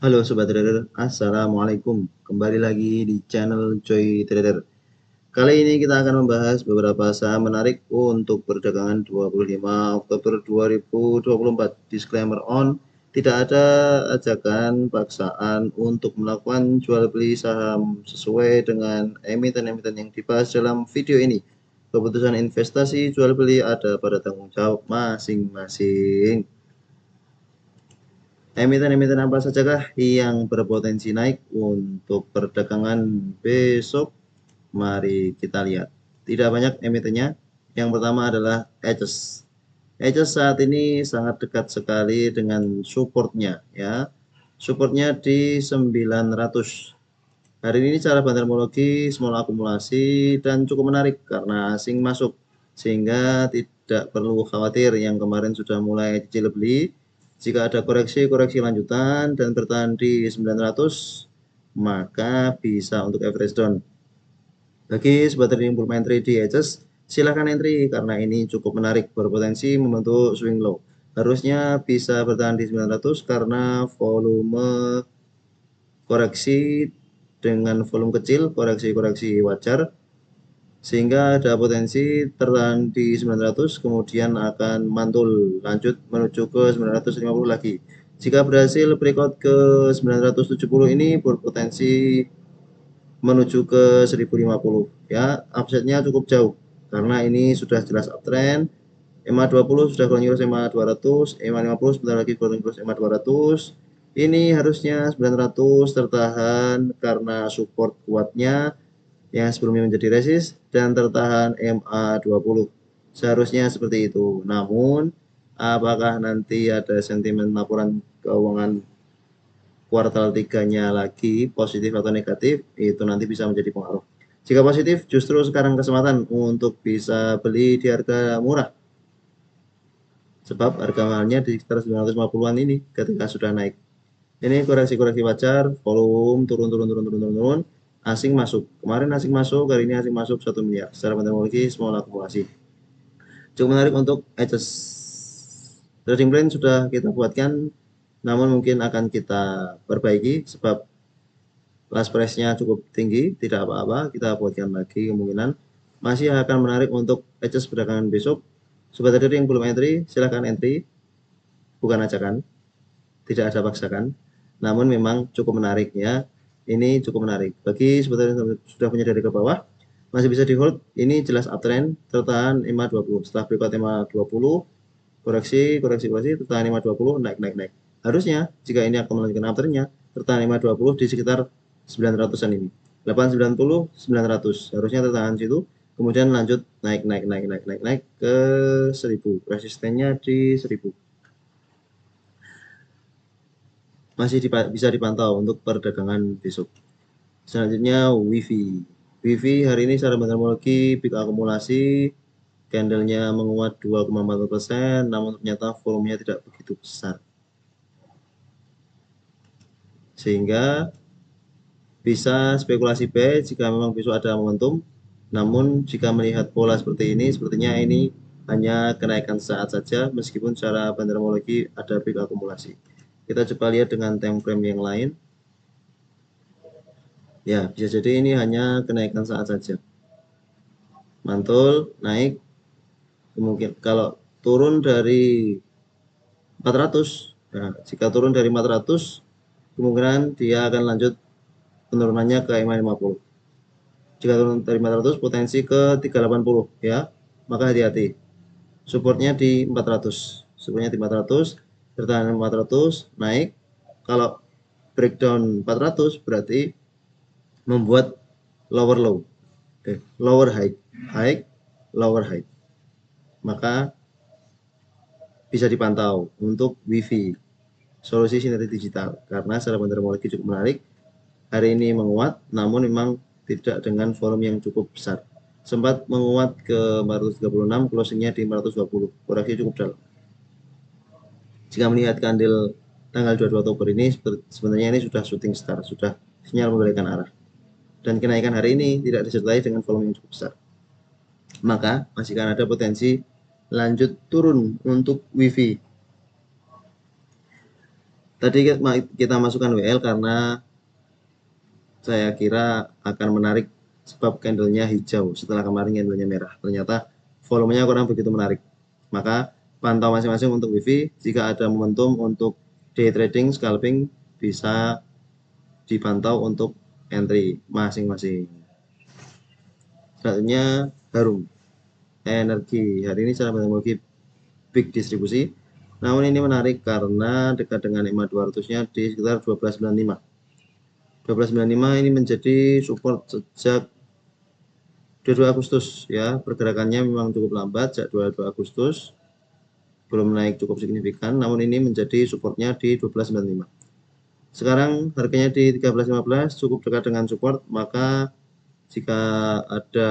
Halo Sobat Trader, Assalamualaikum. Kembali lagi di channel Joy Trader. Kali ini kita akan membahas beberapa saham menarik untuk perdagangan 25 Oktober 2024. Disclaimer on, tidak ada ajakan paksaan untuk melakukan jual beli saham sesuai dengan emiten-emiten yang dibahas dalam video ini. Keputusan investasi jual beli ada pada tanggung jawab masing-masing. Emiten-emiten apa sajakah yang berpotensi naik untuk perdagangan besok? Mari kita lihat. Tidak banyak emitennya. Yang pertama adalah Edges. Edges saat ini sangat dekat sekali dengan supportnya, ya. Supportnya di 900. Hari ini cara bantermologi small akumulasi dan cukup menarik karena asing masuk, sehingga tidak perlu khawatir yang kemarin sudah mulai cicil beli. Jika ada koreksi lanjutan dan bertahan di 900, maka bisa untuk average down. Bagi sobat trading bull main trade di edges, silahkan entry karena ini cukup menarik, berpotensi membentuk swing low. Harusnya bisa bertahan di 900 karena volume koreksi dengan volume kecil, koreksi wajar, sehingga ada potensi tertahan di 900, kemudian akan mantul lanjut menuju ke 950 lagi. Jika berhasil breakout ke 970 ini berpotensi menuju ke 1050, ya. Upside-nya cukup jauh karena ini sudah jelas uptrend. EMA 20 sudah kurang kurus EMA 200, EMA 50 sebentar lagi kurang kurus EMA 200. Ini harusnya 900 tertahan karena support kuatnya yang sebelumnya menjadi resist dan tertahan MA 20. Seharusnya seperti itu. Namun, apakah nanti ada sentimen laporan keuangan kuartal 3-nya lagi positif atau negatif, itu nanti bisa menjadi pengaruh. Jika positif, justru sekarang kesempatan untuk bisa beli di harga murah. Sebab harga mahalnya di sekitar 950-an ini ketika sudah naik. Ini koreksi wajar, volume turun, asing masuk. Kemarin asing masuk, hari ini asing masuk 1 miliar. Secara metodologi small akumulasi. Cukup menarik untuk edges. Trading plan sudah kita buatkan, namun mungkin akan kita perbaiki sebab last price-nya cukup tinggi, tidak apa-apa, kita buatkan lagi kemungkinan. Masih akan menarik untuk edges perdagangan besok. Sobat trader yang belum entry, silahkan entry, bukan ajakan, tidak ada paksakan. Namun memang cukup menarik, ya. Ini cukup menarik. Bagi sebetulnya sudah punya dari ke bawah, masih bisa di hold. Ini jelas uptrend, tertahan EMA 20. Setelah breakout EMA 20, koreksi, tertahan EMA 20, naik. Harusnya jika ini akan melanjutkan uptrendnya, tertahan EMA 20 di sekitar 900-an ini. 890, 900. Harusnya tertahan situ. Kemudian lanjut naik ke 1000. Resistennya di 1000. Masih bisa dipantau untuk perdagangan besok. Selanjutnya WIFI hari ini secara metodologi peak akumulasi, candlenya menguat 2,4%, namun ternyata volumenya tidak begitu besar, sehingga bisa spekulasi buy jika memang besok ada momentum. Namun jika melihat pola seperti ini, sepertinya ini hanya kenaikan saat saja, meskipun secara metodologi ada peak akumulasi. Kita coba lihat dengan time frame yang lain. Ya, bisa jadi ini hanya kenaikan saat saja. Mantul, naik. Kemungkinan kalau turun dari 400, nah, jika turun dari 400, kemungkinan dia akan lanjut penurunannya ke EMA 50. Jika turun dari 400, potensi ke 380, ya. Maka hati-hati. Supportnya di 400. Supportnya di 400, bertahan 400, naik. Kalau breakdown 400 berarti membuat lower low, lower high, lower high. Maka bisa dipantau untuk WIFI, solusi sinergi digital, karena secara metodologi cukup menarik. Hari ini menguat, namun memang tidak dengan volume yang cukup besar. Sempat menguat ke 436, closingnya di 420, koreksi cukup dalam. Jika melihat kandil tanggal 22 Oktober ini, sebenarnya ini sudah shooting star, sudah sinyal membalikan arah. Dan kenaikan hari ini tidak disertai dengan volume yang cukup besar. Maka masih akan ada potensi lanjut turun untuk WIFI. Tadi kita masukkan WL karena saya kira akan menarik sebab candlenya hijau setelah kemarin candlenya merah. Ternyata volumenya kurang begitu menarik. Maka pantau masing-masing untuk WIFI. Jika ada momentum untuk day trading, scalping bisa dipantau untuk entry masing-masing. Selanjutnya Harum Energi. Hari ini secara teknologi big distribusi. Namun ini menarik karena dekat dengan EMA 200-nya di sekitar 1295. 1295 ini menjadi support sejak 22 Agustus ya. Pergerakannya memang cukup lambat sejak 22 Agustus. Belum naik cukup signifikan, namun ini menjadi supportnya di 1295. Sekarang harganya di 1315 cukup dekat dengan support, maka jika ada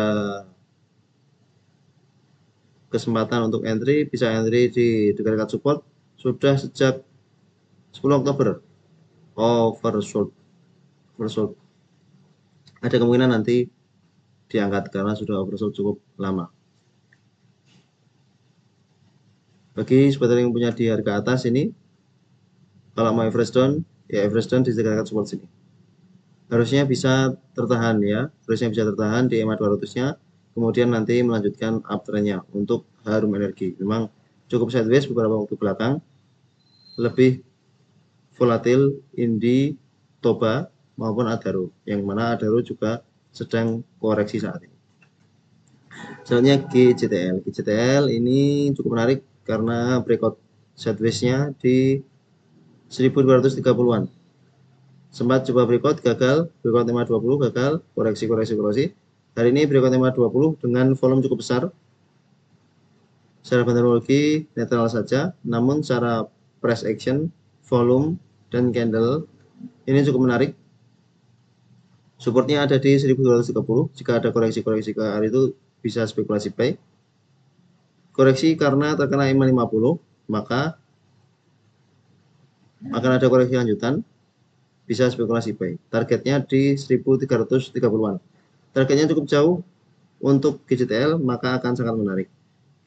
kesempatan untuk entry, bisa entry di dekat-dekat support sudah sejak 10 Oktober. Oversold. Ada kemungkinan nanti diangkat karena sudah oversold cukup lama. Bagi sobat yang punya di harga atas ini, kalau mau average down, ya average down di dekat support sini. Harusnya bisa tertahan ya, harusnya bisa tertahan di EMA 200-nya, kemudian nanti melanjutkan uptrend-nya untuk Harum Energi. Memang cukup sideways beberapa waktu belakang, lebih volatil Indi, Toba maupun Adaro, yang mana Adaro juga sedang koreksi saat ini. Selanjutnya GCTL. GCTL ini cukup menarik karena breakout sideways-nya di 1230-an. Sempat coba breakout gagal, breakout 520 gagal, koreksi. Hari ini breakout 520 dengan volume cukup besar. Secara teknologi netral saja, namun secara price action, volume dan candle ini cukup menarik. Supportnya ada di 1230. Jika ada koreksi ke hari itu bisa spekulasi buy. Koreksi karena terkena EMA 50, maka akan ada koreksi lanjutan. Bisa spekulasi buy. Targetnya di 1330-an. Targetnya cukup jauh untuk GCTL, maka akan sangat menarik.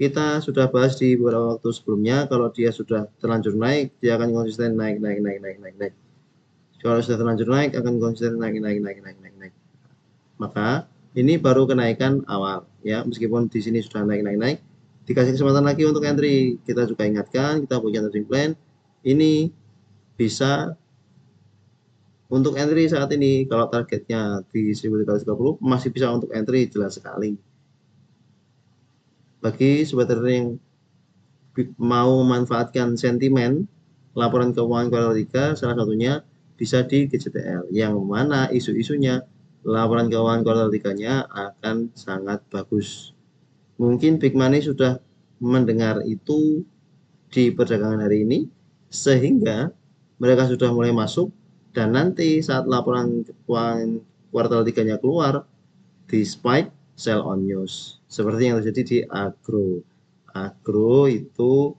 Kita sudah bahas di beberapa waktu sebelumnya, kalau dia sudah terlanjur naik, dia akan konsisten naik. Kalau sudah terlanjur naik, akan konsisten naik. Maka ini baru kenaikan awal ya, meskipun di sini sudah naik, dikasih kesempatan lagi untuk entry. Kita juga ingatkan, kita punya trading plan. Ini bisa untuk entry saat ini, kalau targetnya di 1330 masih bisa untuk entry, jelas sekali. Bagi sobat trader yang mau memanfaatkan sentimen laporan keuangan kuartal 3, salah satunya bisa di GCTL, yang mana isu-isunya laporan keuangan kuartal 3-nya akan sangat bagus. Mungkin big money sudah mendengar itu di perdagangan hari ini, sehingga mereka sudah mulai masuk. Dan nanti saat laporan keuangan kuartal 3-nya keluar, di spike sell on news. Seperti yang terjadi di Agro. Agro itu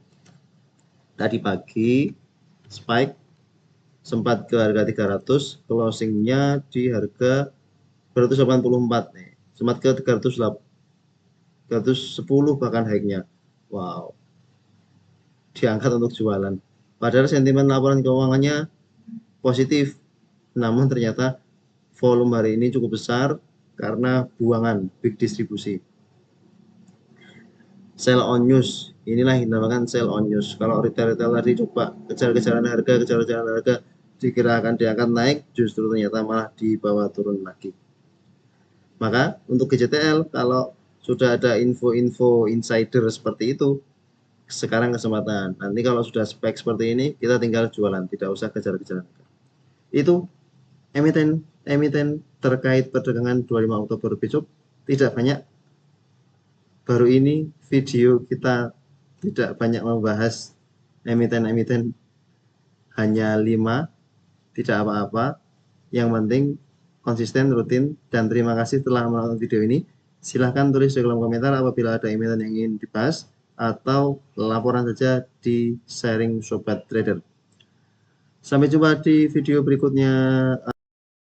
tadi pagi spike sempat ke harga 300, closingnya di harga 284 nih. Sempat ke 310 bahkan high-nya. Wow. Diangkat untuk jualan. Padahal sentimen laporan keuangannya positif, namun ternyata volume hari ini cukup besar karena buangan big distribusi. Sell on news, inilah yang dinamakan sell on news. Kalau retail tadi coba kejar-kejaran harga, dikira akan diangkat naik, justru ternyata malah dibawa turun lagi. Maka untuk GCTL, kalau sudah ada info-info insider seperti itu, sekarang kesempatan. Nanti kalau sudah spek seperti ini, kita tinggal jualan, tidak usah kejar-kejaran. Itu emiten terkait perdagangan 25 Oktober besok tidak banyak. Baru ini video kita tidak banyak membahas emiten-emiten, hanya 5, tidak apa-apa. Yang penting konsisten, rutin, dan terima kasih telah menonton video ini. Silahkan tulis di kolom komentar apabila ada emiten yang ingin dibahas atau laporan saja di sharing sobat trader. Sampai jumpa di video berikutnya.